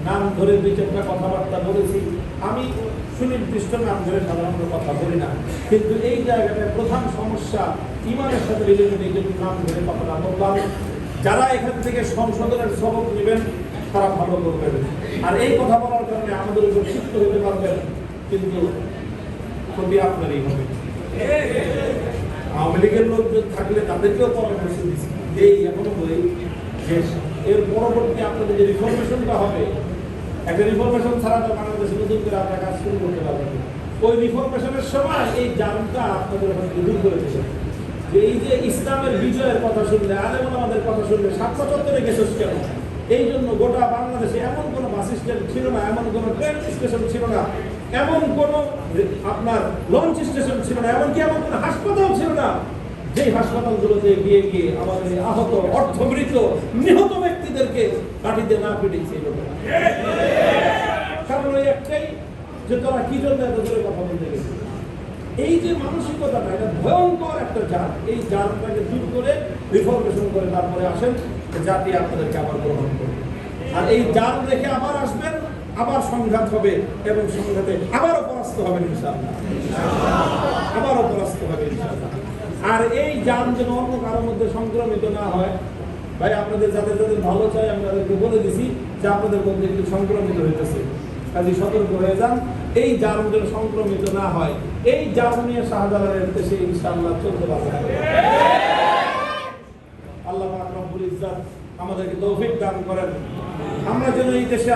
নাম ধরে দুই চারটা কথাবার্তা বলেছি। আমি সুনির্দিষ্ট নাম ধরে সাধারণত কথা বলি না, কিন্তু এই জায়গাটায় প্রধান সমস্যা ইমানের সাথে রিলেটেড, এই জন্য নাম ধরে কথাটা বললাম। যারা এখান থেকে সংশোধনের সবক নেবেন তারা ভালো করবেন, আর এই কথা বলার কারণে আমাদের উপর শিক্ষিত হতে পারবেন, কিন্তু ক্ষতি আপনারই হবে। আওয়ামী লীগের লোকজন থাকলে তাদেরকেও পরামর্শ দিচ্ছি, এই এখনো বলি যে এর পরবর্তী আপনাদের যে রিফরমেশনটা হবে, একটা রিফরমেশন ছাড়া তো বাংলাদেশে নতুন করে আপনার কাজ শুরু করতে পারবেন। ওই রিফরমেশনের সময় এই জানটা আপনাদের ওখানে দূর করে দেবে যে এই যে ইসলামের বিজয়ের কথা শুনলে, আলেম ওলামাদের কথা শুনলে ৭৭ গেছস কেন? এই জন্য গোটা বাংলাদেশে এমন কোনো বাস স্ট্যান্ড ছিল না, এমন কোনো ট্রেন স্টেশন ছিল না, এমন কোনো আপনার লঞ্চ স্টেশন ছিল না, এমনকি এমন কোনো হাসপাতাল ছিল না যেই হাসপাতালগুলোতে গিয়ে গিয়ে আমাদের আহত, অর্থমৃত, নিহত ব্যক্তিদেরকে কাঠিতে না পিটিয়েছিল। কারণ ওই একটাই যে তোরা কি জন্য এত দূরে কথা বলতে গেছে। এই যে মানসিকতাটা, এটা ভয়ঙ্কর একটা জাত। এই জাতটাকে দূর করে রিফরমেশন করে তারপরে আসেন, জাতি আপনাদেরকে আবার গ্রহণ করবে। আর এই জাত রেখে আবার আসবেন, আবার সংঘাত হবে, এবং সংঘাতে আবারও পরাস্ত হবেন ইনশাআল্লাহ, আবারও পরাস্ত হবে ইনশাআল্লাহ। আর এই জান যেন অন্য কারোর মধ্যে সংক্রমিত না হয়। ভাই, আপনাদের যাদের যাদের ভালো চাই আমি তাদেরকে বলে দিছি যে আপনাদের মধ্যে একটু সংক্রমিত হইতেছে, কাজে সতর্ক হয়ে যান। এই জান যেন সংক্রমিত না হয়, এই জান নিয়ে শাহজালালের দেশে ইনশাআল্লাহ চলতে পারবে। আল্লাহ পাক রব্বুল ইজ্জত আমাদেরকে তৌফিক দান করেন, আমরা যেন এই দেশে